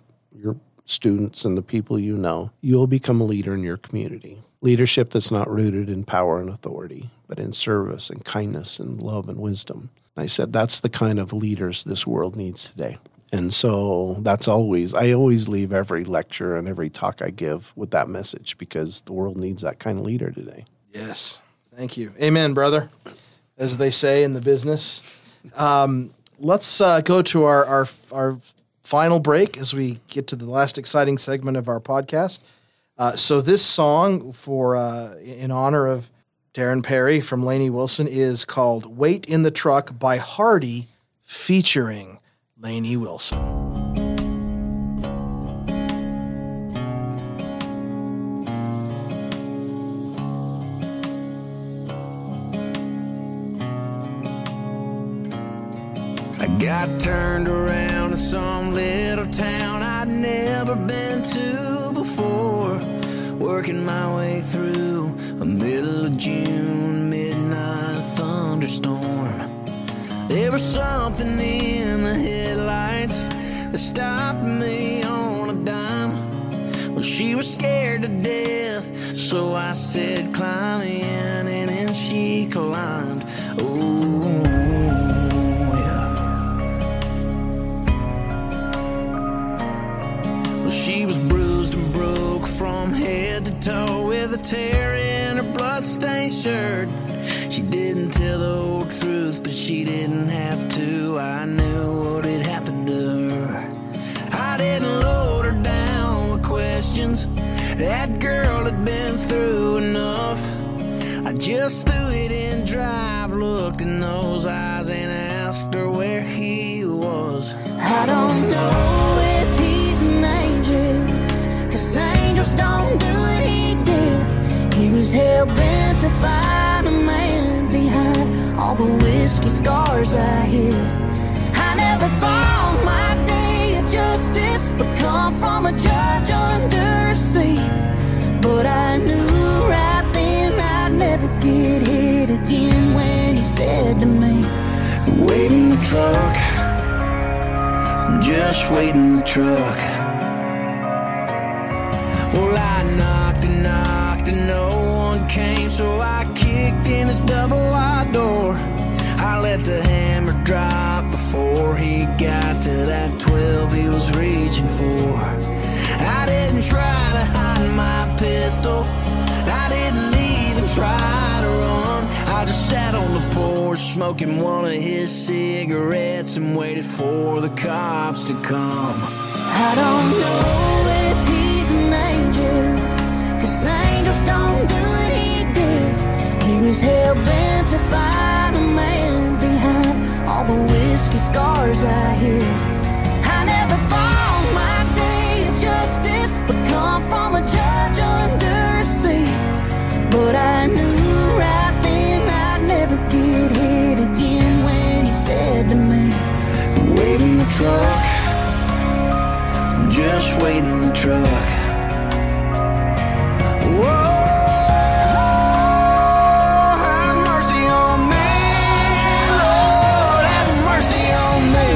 students and the people you know, you'll become a leader in your community. Leadership that's not rooted in power and authority, but in service and kindness and love and wisdom. And I said, that's the kind of leaders this world needs today. And so I always leave every lecture and every talk I give with that message, because the world needs that kind of leader today. Yes. Thank you. Amen, brother, as they say in the business. Let's go to our final break as we get to the last exciting segment of our podcast. So this song in honor of Darren Parry from Lainey Wilson is called Wait in the Truck by Hardy, featuring Lainey Wilson. I got turned around in some little town I'd never been to before, working my way through a middle of June midnight thunderstorm. There was something in the headlights that stopped me on a dime. Well, she was scared to death, so I said, climb in, and then she climbed. Oh, yeah. Well, she was bruised and broke from head to toe, with a tear in her bloodstained shirt. She didn't tell the whole truth, but she didn't have to. I knew what had happened to her. I didn't load her down with questions. That girl had been through enough. I just threw it in drive, looked in those eyes, and asked her where he was. I don't know if he's an angel, 'cause angels don't do what he did. He was hell-bent to find a man behind all the whiskey scars I hid. I never thought my day of justice would come from a judge under a seat, but I knew right then I'd never get hit again when he said to me, wait in the truck, just wait in the truck. Well, I knocked and knocked and no one came, so I kicked in his double-wide door. I let the hammer drop before he got to that 12 he was reaching for. I didn't try to hide my pistol, I didn't even try to run. I just sat on the porch smoking one of his cigarettes and waited for the cops to come. I don't know if he's an angel, 'cause hell-bent to find a man behind all the whiskey scars I hid. I never thought my day of justice would come from a judge under a seat, but I knew right then I'd never get hit again when you said to me, Wait in the truck, just wait in the truck. Whoa, have mercy on me, Lord, have mercy on me.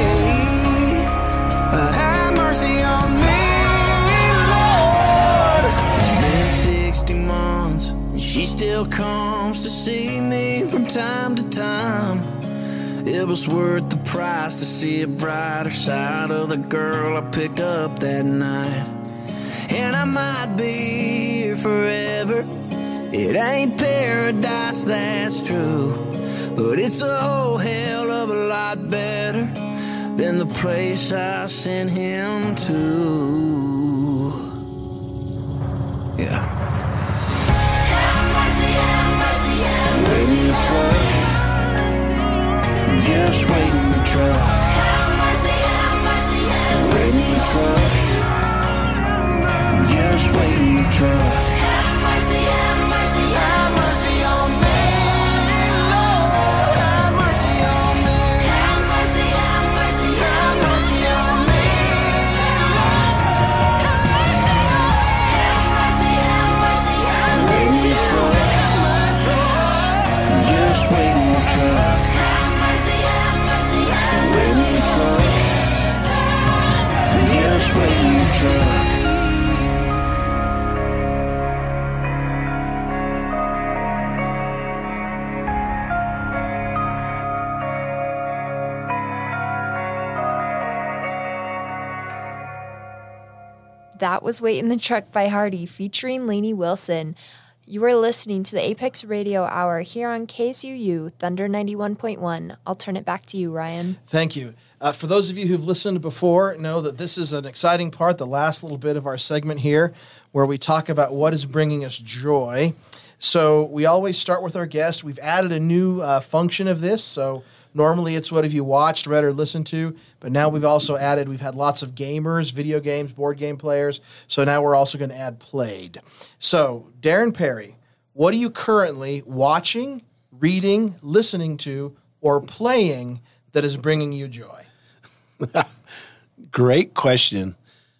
Have mercy on me, Lord. It's been 60 months, and she still comes to see me from time to time. It was worth the price to see a brighter side of the girl I picked up that night. And I might be here forever. It ain't paradise, that's true, but it's a whole hell of a lot better than the place I sent him to. Yeah. have mercy, have mercy, have Wait in the truck, just wait in the truck. mercy, have mercy, have Wait in the truck, just wait in the truck. mercy, have mercy on me. Lord, have mercy on me. Have mercy, have mercy, have mercy on me. Have mercy, have mercy, have Wait in the truck, just wait in the truck. mercy, have mercy, have Wait in the truck, just wait in the truck. That was Wait in the Truck by Hardy, featuring Lainey Wilson. You are listening to the Apex Radio Hour here on KSUU, Thunder 91.1. I'll turn it back to you, Ryan. Thank you. For those of you who've listened before, know that this is an exciting part, the last little bit of our segment here, where we talk about what is bringing us joy. So we always start with our guest. We've added a new function of this. So normally it's what have you watched, read, or listened to. But now we've had lots of gamers, video games, board game players. So now we're also going to add played. So Darren Parry, what are you currently watching, reading, listening to, or playing that is bringing you joy? Great question.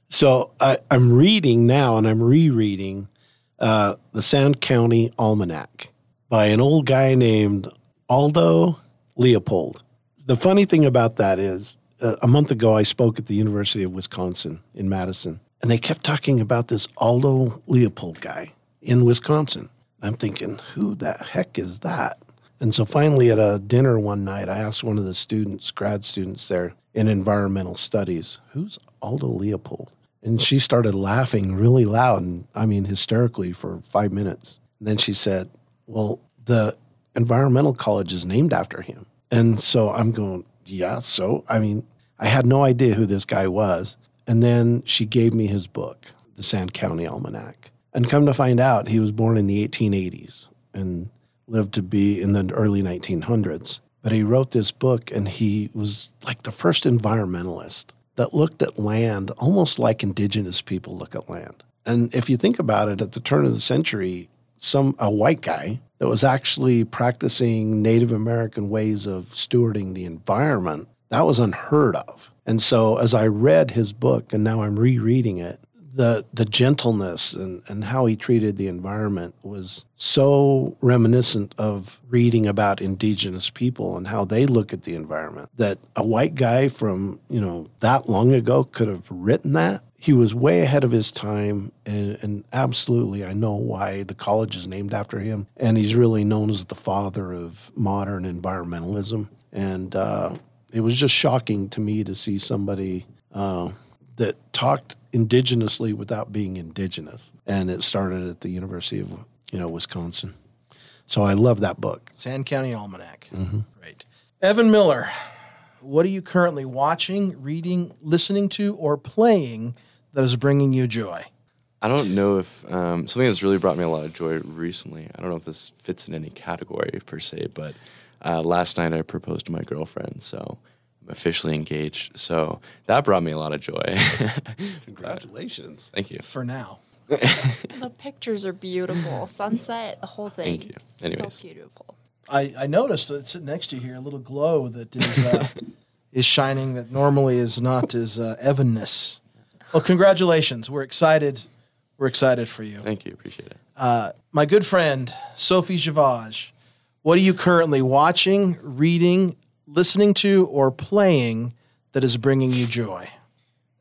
So I'm reading now, and I'm rereading the Sound County Almanac by an old guy named Aldo Leopold. The funny thing about that is, a month ago I spoke at the University of Wisconsin in Madison, and they kept talking about this Aldo Leopold guy in Wisconsin. I'm thinking, who the heck is that? And so finally at a dinner one night, I asked one of the students, grad students there in environmental studies, who's Aldo Leopold? And she started laughing really loud, and I mean hysterically, for 5 minutes. And then she said, well, the environmental college is named after him. And so I'm going, yeah, so? I mean, I had no idea who this guy was. And then she gave me his book, the Sand County Almanac. And come to find out, he was born in the 1880s and lived to be in the early 1900s. But he wrote this book, and he was like the first environmentalist that looked at land almost like indigenous people look at land. And if you think about it, at the turn of the century, a white guy that was actually practicing Native American ways of stewarding the environment, that was unheard of. And so as I read his book, and now I'm rereading it, the gentleness and how he treated the environment was so reminiscent of reading about indigenous people and how they look at the environment, that a white guy from, that long ago could have written that. He was way ahead of his time, and absolutely I know why the college is named after him. And he's really known as the father of modern environmentalism. And it was just shocking to me to see somebody that talked indigenously without being indigenous. And it started at the University of, Wisconsin. So I love that book. Sand County Almanac. Mm-hmm. Great. Evan Miller, what are you currently watching, reading, listening to, or playing that is bringing you joy? I don't know if something that's really brought me a lot of joy recently. I don't know if this fits in any category per se, but last night I proposed to my girlfriend, so I'm officially engaged. So that brought me a lot of joy. Congratulations. Thank you. For now. The pictures are beautiful. Sunset, the whole thing. Thank you. Anyways. So beautiful. I noticed that sitting next to you here, a little glow that is is shining that normally is not as evenness. Well, congratulations. We're excited. We're excited for you. Thank you. Appreciate it. My good friend, Sophie Javage, what are you currently watching, reading, listening to, or playing that is bringing you joy?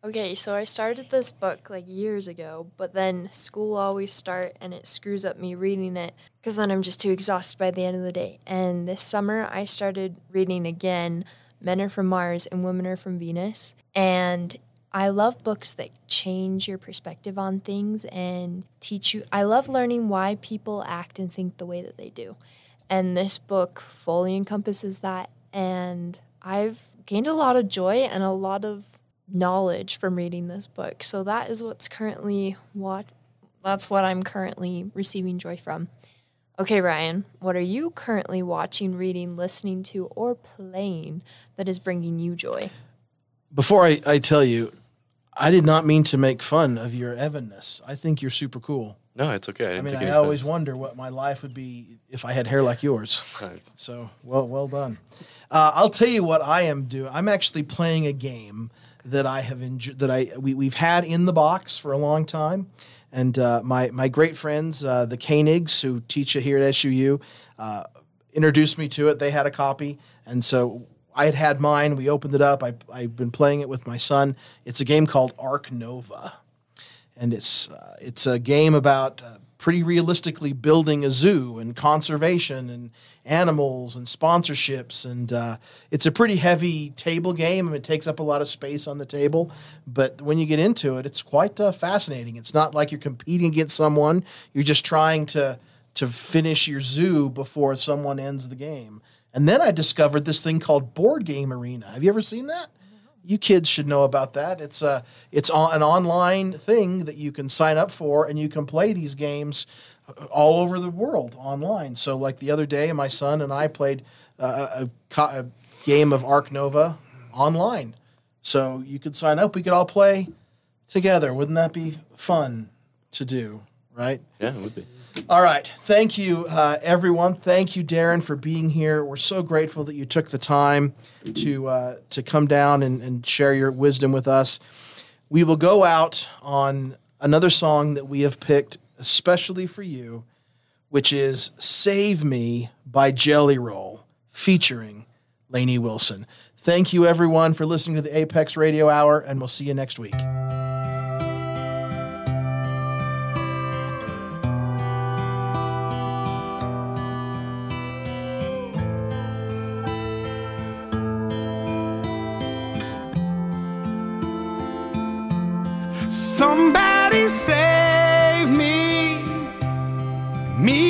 Okay, so I started this book like years ago, but then school always start and it screws up me reading it because then I'm just too exhausted by the end of the day. And this summer I started reading again Men Are From Mars and Women Are From Venus. And I love books that change your perspective on things and teach you. I love learning why people act and think the way that they do. And this book fully encompasses that. And I've gained a lot of joy and a lot of knowledge from reading this book. So that is that's what I'm currently receiving joy from. Okay, Ryan, what are you currently watching, reading, listening to, or playing that is bringing you joy? Before I tell you, I did not mean to make fun of your evenness. I think you're super cool. No, it's okay. I always wonder what my life would be if I had hair like yours. Right. So, well done. I'll tell you what I am doing. I'm actually playing a game that I have we've had in the box for a long time, and my great friends, the Koenigs, who teach here at SUU, introduced me to it. They had a copy, and so I had mine. We opened it up. I've been playing it with my son. It's a game called Ark Nova, and it's a game about pretty realistically building a zoo and conservation and animals and sponsorships, and it's a pretty heavy table game. I mean, it takes up a lot of space on the table, but when you get into it, it's quite fascinating. It's not like you're competing against someone. You're just trying to finish your zoo before someone ends the game. And then I discovered this thing called Board Game Arena. Have you ever seen that? You kids should know about that. It's an online thing that you can sign up for, and you can play these games all over the world online. So like the other day, my son and I played a game of Ark Nova online. So you could sign up. We could all play together. Wouldn't that be fun to do, right? Yeah, it would be. All right. Thank you, everyone. Thank you, Darren, for being here. We're so grateful that you took the time to come down and share your wisdom with us. We will go out on another song that we have picked especially for you, which is Save Me by Jelly Roll, featuring Lainey Wilson. Thank you, everyone, for listening to the Apex Radio Hour, and we'll see you next week. Somebody save me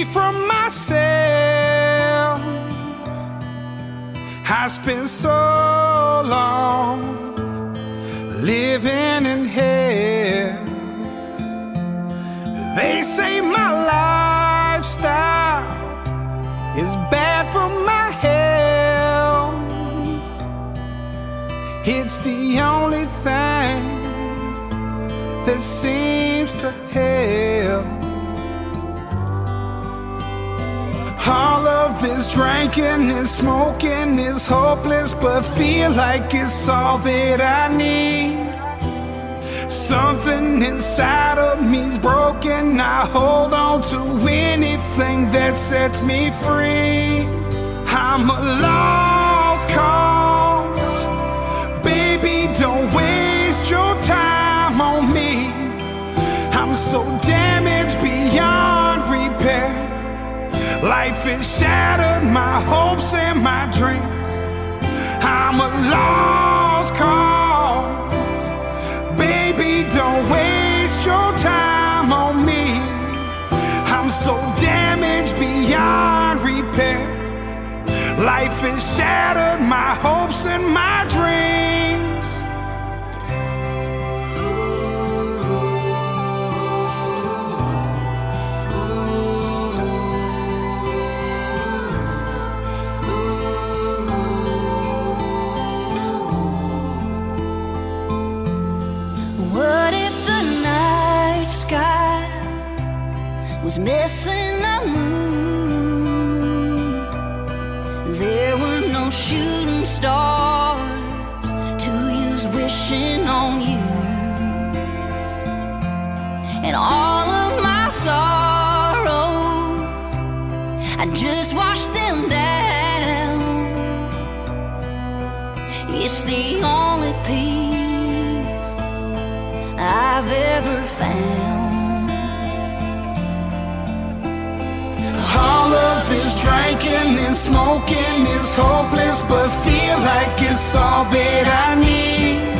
from myself. I spent so long living in hell. They say my lifestyle is bad for my health. It's the only thing that seems to help. All of this drinking and smoking is hopeless, but feel like it's all that I need. Something inside of me's broken. I hold on to anything that sets me free. I'm a lost cause. Baby, don't waste your time on me. I'm so damaged beyond repair. Life has shattered my hopes and my dreams. I'm a lost cause. Baby, don't waste your time on me. I'm so damaged beyond repair. Life has shattered my hopes and my dreams. wishing on you. And all of my sorrows, I just wash them down. It's the only peace I've ever found. All of this drinking and smoking is hopeless, but feel like it's all that I need.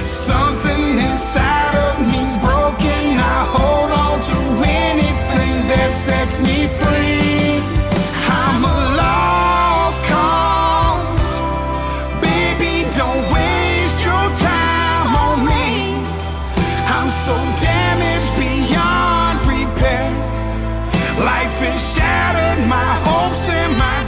Something inside of me's broken. I hold on to anything that sets me free. I'm a lost cause. Baby, don't waste your time on me. I'm so damaged beyond repair. Life has shattered my hopes and my